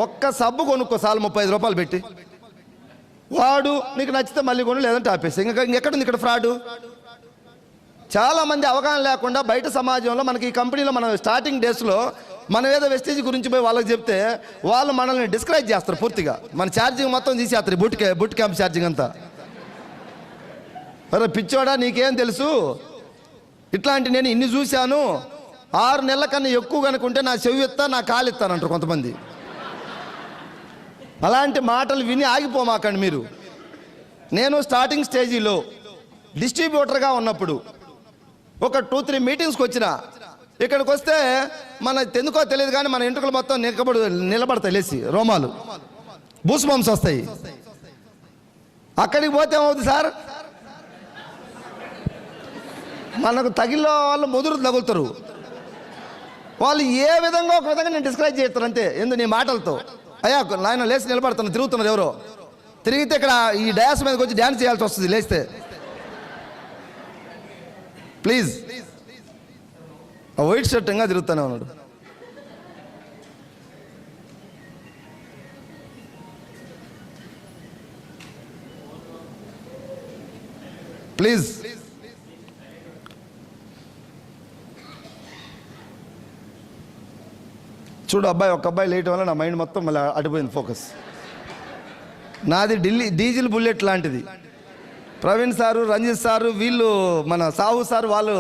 ఒక్క సబ్బు కొనుక్కో సాలు 35 రూపాయలు పెట్టి, వాడు నీకు నచ్చితే మళ్ళీ కొను, లేదంటే ఆపేసి. ఇంకెక్కడుంది ఇక్కడ ఫ్రాడు? చాలామంది అవగాహన లేకుండా బయట సమాజంలో మనకి ఈ కంపెనీలో మనం స్టార్టింగ్ డేస్లో మనం ఏదో వెస్టేజ్ గురించి పోయి వాళ్ళకి చెప్తే వాళ్ళు మనల్ని డిస్కరేజ్ చేస్తారు పూర్తిగా. మన ఛార్జింగ్ మొత్తం తీసేస్తారు, బుట్ క్యాంప్ ఛార్జింగ్ అంతా. అరే పిచ్చోడా నీకేం తెలుసు, ఇట్లాంటి నేను ఇన్ని చూశాను, 6 నెలల కన్నా ఎక్కువ కనుకుంటే నా చెవి ఎత్తా నా కాలు ఎత్తానంటారు కొంతమంది. అలాంటి మాటలు విని ఆగిపోమాకండి మీరు. నేను స్టార్టింగ్ స్టేజీలో డిస్ట్రిబ్యూటర్గా ఉన్నప్పుడు ఒక 2-3 మీటింగ్స్కి వచ్చిన, ఇక్కడికి వస్తే మన ఎందుకో తెలియదు కానీ మన ఎంట్రుకలు మొత్తం నిలబడతాయి, లేచి రోమాలు బూస్ బంప్స్ వస్తాయి. అక్కడికి పోతే ఏమవుతుంది సార్, మనకు తగిలిన వాళ్ళు ముదురు తగులుతారు. వాళ్ళు ఏ విధంగా ఒక విధంగా నేను డిస్క్రైబ్ చేస్తారు అంతే. నీ మాటలతో అయ్యా నాయన లేచి నిలబడుతున్నారు, తిరుగుతున్నారు, ఎవరో తిరిగితే ఇక్కడ ఈ డయాస్ మీదకి వచ్చి డ్యాన్స్ చేయాల్సి వస్తుంది లేస్తే. ప్లీజ్, ఆ వైట్ షర్ట్ ఇంకా తిరుగుతానే ఉన్నాడు. ప్లీజ్ చూడు అబ్బాయి, ఒక అబ్బాయి లేట్ వల్ల నా మైండ్ మొత్తం మళ్ళీ అడిపోయింది ఫోకస్. నాది డీజిల్ బుల్లెట్ లాంటిది. ప్రవీణ్ సారు, రంజిత్ సారు, వీళ్ళు మన సాహు సారు, వాళ్ళు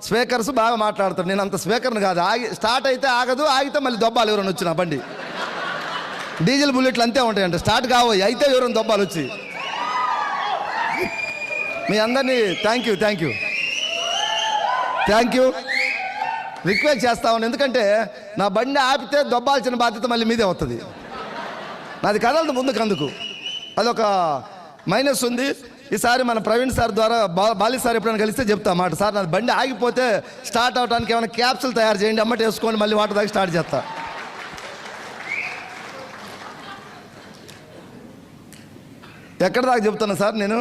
స్పీకర్స్ బాగా మాట్లాడతారు. నేను అంత స్పీకర్ని కాదు. స్టార్ట్ అయితే ఆగదు, ఆగితే మళ్ళీ దొబ్బాలు ఎవరైనా వచ్చిన బండి. డీజిల్ బుల్లెట్లు అంతే ఉంటాయంట, స్టార్ట్ కావోయి అయితే ఎవరైనా దొబ్బాలు వచ్చి. మీ అందరినీ థ్యాంక్ యూ రిక్వెస్ట్ చేస్తా ఉన్నాను. ఎందుకంటే నా బండి ఆపితే దొబ్బాల్సిన బాధ్యత మళ్ళీ మీదే వస్తుంది. నాది కదలదు ముందుకు, అందుకు అదొక మైనస్ ఉంది. ఈసారి మన ప్రవీణ్ సార్ ద్వారా బాలి సార్ ఎప్పుడైనా కలిస్తే చెప్తా మాట, సార్ నాది బండి ఆగిపోతే స్టార్ట్ అవడానికి ఏమైనా క్యాప్సులు తయారు చేయండి, అమ్మట వేసుకొని మళ్ళీ వాటర్ దాకా స్టార్ట్ చేస్తా. ఎక్కడ దాకా చెప్తాను సార్ నేను?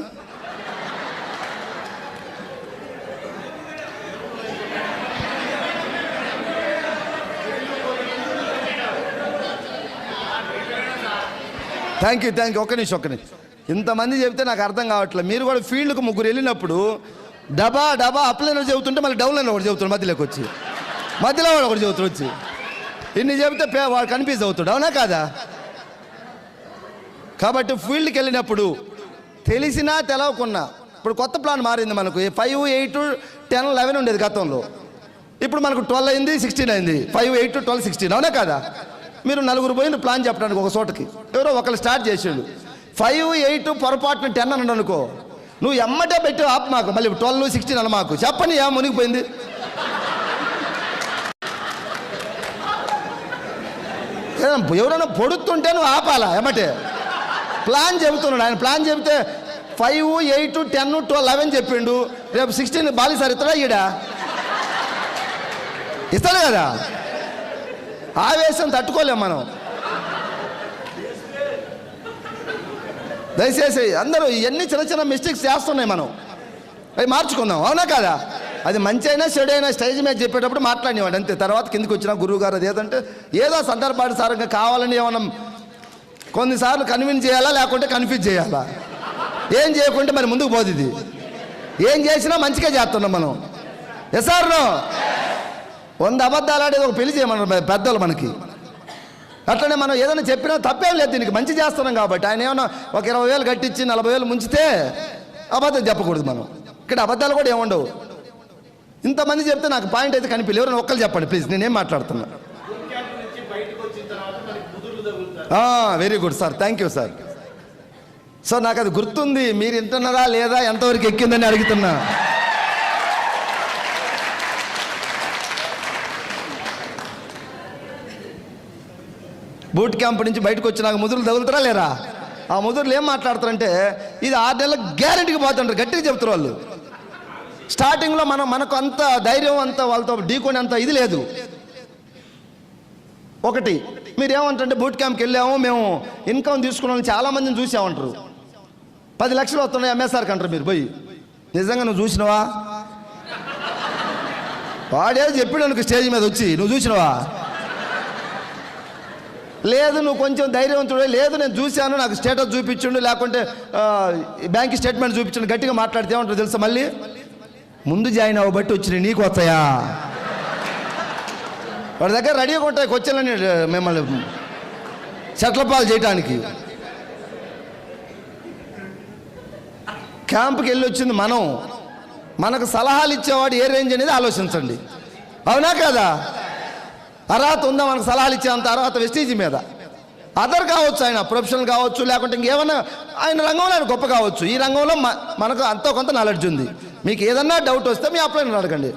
థ్యాంక్ యూ ఒక్క నిమిషం. ఇంతమంది చెప్తే నాకు అర్థం కావట్లేదు. మీరు కూడా ఫీల్డ్కి 3 వెళ్ళినప్పుడు డబా అప్లైనర్ చెబుతుంటే మళ్ళీ డౌన్లైన్ ఒకటి చెబుతాడు, మధ్యలోకి వచ్చి మధ్యలో వాడు ఒకటి చెబుతాడు వచ్చి. ఇన్ని చెబితే వాడు కన్ఫ్యూజ్ అవుతాడు, అవునా కాదా? కాబట్టి ఫీల్డ్కి వెళ్ళినప్పుడు తెలిసినా తెలవకున్నా, ఇప్పుడు కొత్త ప్లాన్ మారింది మనకు. 5, 8, 10, 11 ఉండేది గతంలో. ఇప్పుడు మనకు 12 అయింది, 16 అయింది. 5, 8, 12, 16, అవునా కాదా? మీరు 4 పోయిన ప్లాన్ చెప్పడానికి ఒక చోటకి ఎవరో ఒకరు స్టార్ట్ చేసాడు. 5, 8 పొరపాటున 10 అని అనుకో, నువ్వు ఎమ్మటే పెట్టి ఆపు మాకు, మళ్ళీ 12, 16 అని మాకు చెప్పని ఏం మునిగిపోయింది. ఎవరైనా పొడుతుంటే నువ్వు ఆపాలా ఎమ్మటే. ప్లాన్ చెబుతున్నాడు ఆయన. ప్లాన్ చెబితే 5, 8, 10, 12, 11 చెప్పిండు. రేపు 16 బాలి సార్ ఇస్తాడా? ఇస్తాడు కదా. ఆవేశం తట్టుకోలేం మనం. దయచేసి అందరూ ఇవన్నీ చిన్న మిస్టేక్స్ చేస్తున్నాయి, మనం అవి మార్చుకుందాం, అవునా కాదా? అది మంచి అయినా చెడు అయినా స్టేజ్ మీద చెప్పేటప్పుడు మాట్లాడినవాడు అంతే. తర్వాత కిందికి వచ్చిన గురువు గారు అది ఏదో సందర్భానుసారంగా కావాలని ఏమన్నా కొన్నిసార్లు కన్విన్స్ చేయాలా, లేకుంటే కన్ఫ్యూజ్ చేయాలా. ఏం చేయకుంటే మరి ముందుకు పోదు. ఇది ఏం చేసినా మంచిగా చేస్తున్నాం మనం. ఎస్ఆర్ 100 అబద్ధాలు ఆడేది ఒక పెళ్లి చేయమన్నారు పెద్దలు మనకి. అట్లనే మనం ఏదైనా చెప్పినా తప్పేం లేదు, దీనికి మంచి చేస్తున్నాం కాబట్టి. ఆయన ఏమన్నా ఒక 20,000 కట్టించి 40,000 ముంచితే అబద్ధం చెప్పకూడదు మనం. ఇక్కడ అబద్ధాలు కూడా ఏముండవు. ఇంతమంది చెప్తే నాకు పాయింట్ అయితే కనిపించలేదు. ఎవరైనా ఒక్కరు చెప్పండి ప్లీజ్, నేనేం మాట్లాడుతున్నా. Very good sir, thank you sir. So నాకు అది గుర్తుంది. మీరు వింటున్నారా లేదా, ఎంతవరకు ఎక్కిందని అడుగుతున్నా. బూట్ క్యాంప్ నుంచి బయటకు వచ్చి నాకు ముదురులు తగులుతారా లేరా? ఆ ముదురులు ఏం మాట్లాడతారంటే ఇది 6 నెలల గ్యారెంటీకి పోతుంటారు, గట్టిగా చెప్తారు వాళ్ళు. స్టార్టింగ్లో మనకు అంత ధైర్యం, అంత వాళ్ళతో ఢీకొని అంత ఇది లేదు. ఒకటి మీరేమంటే బూట్ క్యాంప్కి వెళ్ళాము మేము, ఇన్కమ్ తీసుకున్నాం, చాలామందిని చూసామంటారు. 10 లక్షలు వస్తున్నాయి ఎంఎస్ఆర్కి అంటారు. మీరు పోయి నిజంగా నువ్వు చూసినవా? వాడే చెప్పాడు అనుకో స్టేజ్ మీద వచ్చి, నువ్వు చూసినవా? లేదు నువ్వు కొంచెం ధైర్యవంతుడే, లేదు నేను చూశాను నాకు స్టేటస్ చూపించుండు, లేకుంటే బ్యాంక్ స్టేట్మెంట్ చూపించండు, గట్టిగా మాట్లాడితే ఏమంటారు తెలుసా? మళ్ళీ ముందు జాయిన్ అవ్వబట్టి వచ్చినాయి నీకు వస్తాయా? వాడి దగ్గర రెడీగా ఉంటాయి క్వశ్చన్లని మిమ్మల్ని సెట్లపాలు చేయడానికి. క్యాంపుకి వెళ్ళి వచ్చింది మనం, మనకు సలహాలు ఇచ్చేవాడు ఏ రేంజ్ అనేది ఆలోచించండి. అవునా కదా? అర్హత ఉందా మనకు సలహాలు ఇచ్చేంత అర్హత వెస్టీజ్ మీద? అదర్ కావచ్చు, ఆయన ప్రొఫెషనల్ కావచ్చు, లేకుంటే ఇంకేమన్నా ఆయన రంగంలో ఆయన గొప్ప కావచ్చు. ఈ రంగంలో మనకు అంతో కొంత నాలెడ్జ్ ఉంది. మీకు ఏదన్నా డౌట్ వస్తే మీ అప్లైన్ అడగండి.